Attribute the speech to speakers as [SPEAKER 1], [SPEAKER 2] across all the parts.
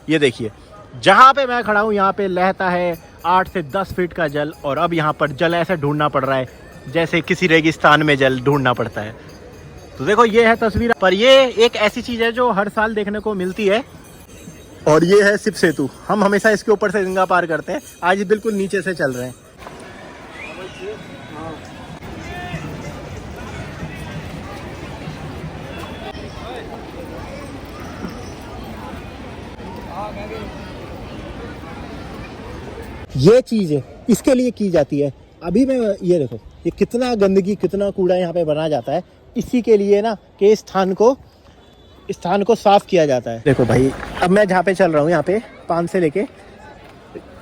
[SPEAKER 1] ये देखिए, जहाँ पे मैं खड़ा हूँ यहाँ पे लहता है 8 से 10 फीट का जल, और अब यहाँ पर जल ऐसे ढूंढना पड़ रहा है जैसे किसी रेगिस्तान में जल ढूंढना पड़ता है। तो देखो ये है तस्वीर, पर ये एक ऐसी चीज़ है जो हर साल देखने को मिलती है, और ये है शिव सेतु। हम हमेशा इसके ऊपर से गंगा पार करते हैं, आज बिल्कुल नीचे से चल रहे हैं। ये चीज़ इसके लिए की जाती है। अभी मैं ये देखो, ये कितना गंदगी कितना कूड़ा यहाँ पे बना जाता है, इसी के लिए ना कि इस स्थान को साफ किया जाता है। देखो भाई, अब मैं जहाँ पे चल रहा हूँ यहाँ पे 5 से लेके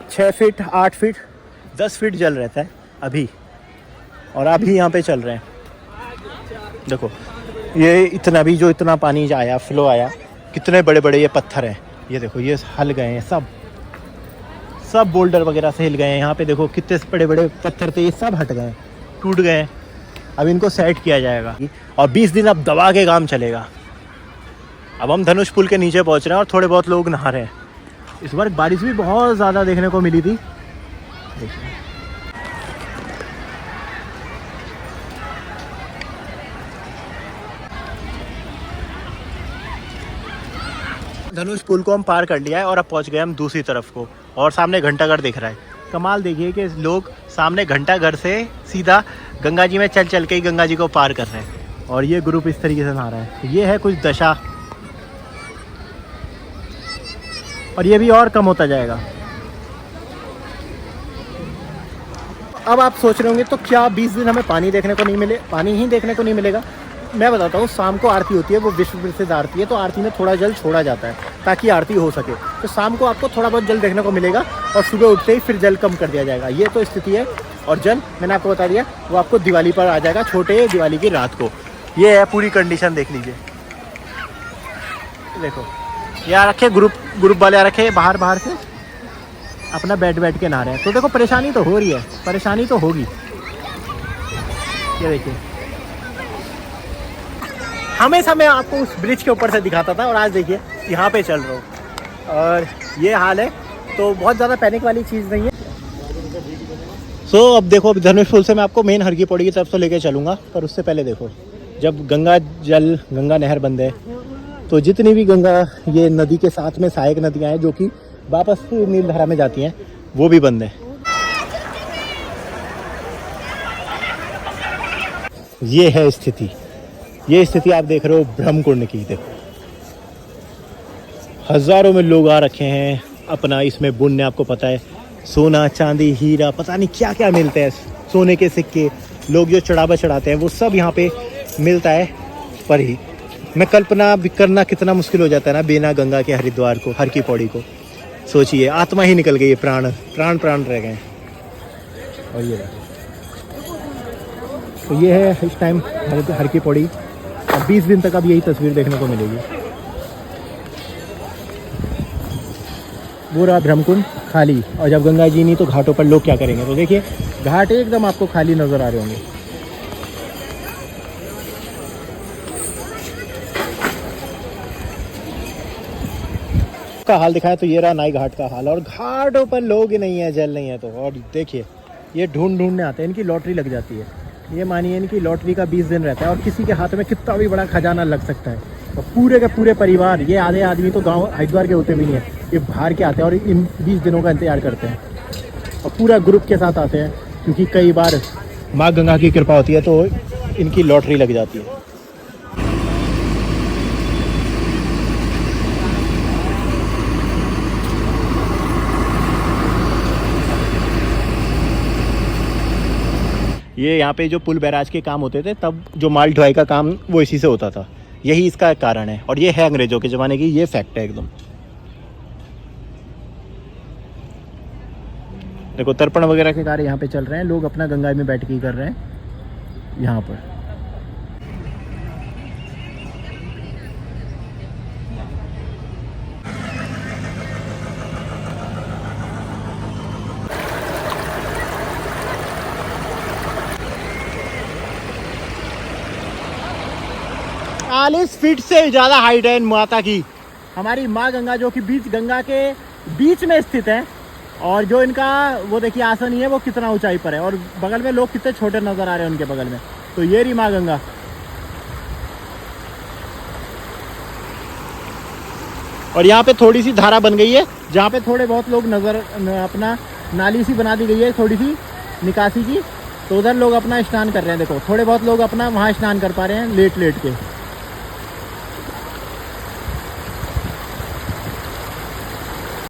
[SPEAKER 1] 6 फीट 8 फीट 10 फीट जल रहता है अभी, और अभी यहाँ पे चल रहे हैं। देखो ये इतना भी जो इतना पानी आया, फ्लो आया, कितने बड़े बड़े ये पत्थर हैं। ये देखो ये हल गए हैं, सब बोल्डर वगैरह से हिल गए हैं। यहाँ पे देखो कितने बड़े बड़े पत्थर थे, ये सब हट गए, टूट गए। अब इनको सेट किया जाएगा और 20 दिन अब दबा के काम चलेगा। अब हम धनुष पुल के नीचे पहुँच रहे हैं और थोड़े बहुत लोग नहा रहे हैं। इस बार बारिश भी बहुत ज़्यादा देखने को मिली थी। देखिए धनुष पुल को हम पार कर लिया है और अब पहुंच गए हम दूसरी तरफ को, और सामने घंटाघर दिख रहा है। कमाल देखिए कि लोग सामने घंटाघर से सीधा गंगा जी में चल के ही गंगा जी को पार कर रहे हैं, और ये ग्रुप इस तरीके से नहा रहा है। ये है कुछ दशा, और ये भी और कम होता जाएगा। अब आप सोच रहे होंगे तो क्या 20 दिन हमें पानी देखने को नहीं मिले, पानी ही देखने को नहीं मिलेगा? मैं बताता हूँ, शाम को आरती होती है, वो विश्व प्रसिद्ध आरती है, तो आरती में थोड़ा जल छोड़ा जाता है ताकि आरती हो सके। तो शाम को आपको थोड़ा बहुत जल देखने को मिलेगा और सुबह उठते ही फिर जल कम कर दिया जाएगा। ये तो स्थिति है। और जल मैंने आपको बता दिया, वो आपको दिवाली पर आ जाएगा, छोटे दिवाली की रात को। ये है पूरी कंडीशन, देख लीजिए। देखो यहाँ रखे ग्रुप वाले आ रखे बाहर से अपना बैठ के नहा रहे हैं। तो देखो परेशानी तो हो रही है, परेशानी तो होगी। ये देखिए, हमेशा मैं आपको उस ब्रिज के ऊपर से दिखाता था, और आज देखिए यहाँ पे चल रहा हूँ और ये हाल है। तो बहुत ज़्यादा पैनिक वाली चीज़ नहीं है। अब देखो, अब धनुष पुल से मैं आपको मेन हर की पौड़ी की तरफ तो लेके चलूँगा, पर उससे पहले देखो, जब गंगा नहर बंद है तो जितनी भी गंगा ये नदी के साथ में सहायक नदियाँ हैं जो कि वापस नीलधारा में जाती हैं, वो भी बंद है। ये है स्थिति, ये स्थिति आप देख रहे हो ब्रह्मकुंड की। देखो हजारों में लोग आ रखे हैं अपना इसमें बुनने। आपको पता है सोना चांदी हीरा पता नहीं क्या क्या मिलते हैं, सोने के सिक्के, लोग जो चढ़ावा चढ़ाते हैं वो सब यहाँ पे मिलता है। पर ही मैं कल्पना भी करना कितना मुश्किल हो जाता है ना, बिना गंगा के हरिद्वार को, हर की पौड़ी को। सोचिए, आत्मा ही निकल गई, प्राण रह गए। और ये तो ये है इस टाइम हर की पौड़ी। अब 20 दिन तक अब यही तस्वीर देखने को मिलेगी। वो रहा ब्रह्मकुंड खाली, और जब गंगा जी नहीं तो घाटों पर लोग क्या करेंगे। तो देखिए घाट एकदम आपको खाली नज़र आ रहे होंगे। का हाल दिखाया तो ये रहा नाई घाट का हाल, और घाटों पर लोग ही नहीं है, जल नहीं है। तो और देखिए ये ढूंढने आते हैं, इनकी लॉटरी लग जाती है। ये मानिए इनकी लॉटरी का 20 दिन रहता है, और किसी के हाथ में कितना भी बड़ा खजाना लग सकता है। और पूरे के पूरे परिवार, ये आधे आदमी तो गांव हरिद्वार के होते भी नहीं है, ये बाहर के आते हैं और इन 20 दिनों का इंतजार करते हैं, और पूरा ग्रुप के साथ आते हैं, क्योंकि कई बार माँ गंगा की कृपा होती है तो इनकी लॉटरी लग जाती है। ये यहाँ पे जो पुल बैराज के काम होते थे, तब जो माल ढुलाई का काम वो इसी से होता था, यही इसका कारण है। और ये है अंग्रेजों के ज़माने की, ये फैक्ट है एकदम। देखो तर्पण वगैरह के कार्य यहाँ पे चल रहे हैं, लोग अपना गंगा में बैठ के ही कर रहे हैं यहाँ पर। चालीस फीट से ज़्यादा हाइट है इन माता की। हमारी माँ गंगा, जो कि बीच गंगा के बीच में स्थित है। और जो इनका वो देखिए आसन ही है, वो कितना ऊंचाई पर है, और बगल में लोग कितने छोटे नजर आ रहे हैं उनके बगल में। तो ये रही माँ गंगा। और यहाँ पे थोड़ी सी धारा बन गई है, जहाँ पे थोड़े बहुत लोग अपना नाली सी बना दी गई है, थोड़ी सी निकासी की। तो उधर लोग अपना स्नान कर रहे हैं। देखो थोड़े बहुत लोग अपना वहाँ स्नान कर पा रहे हैं लेट लेट के।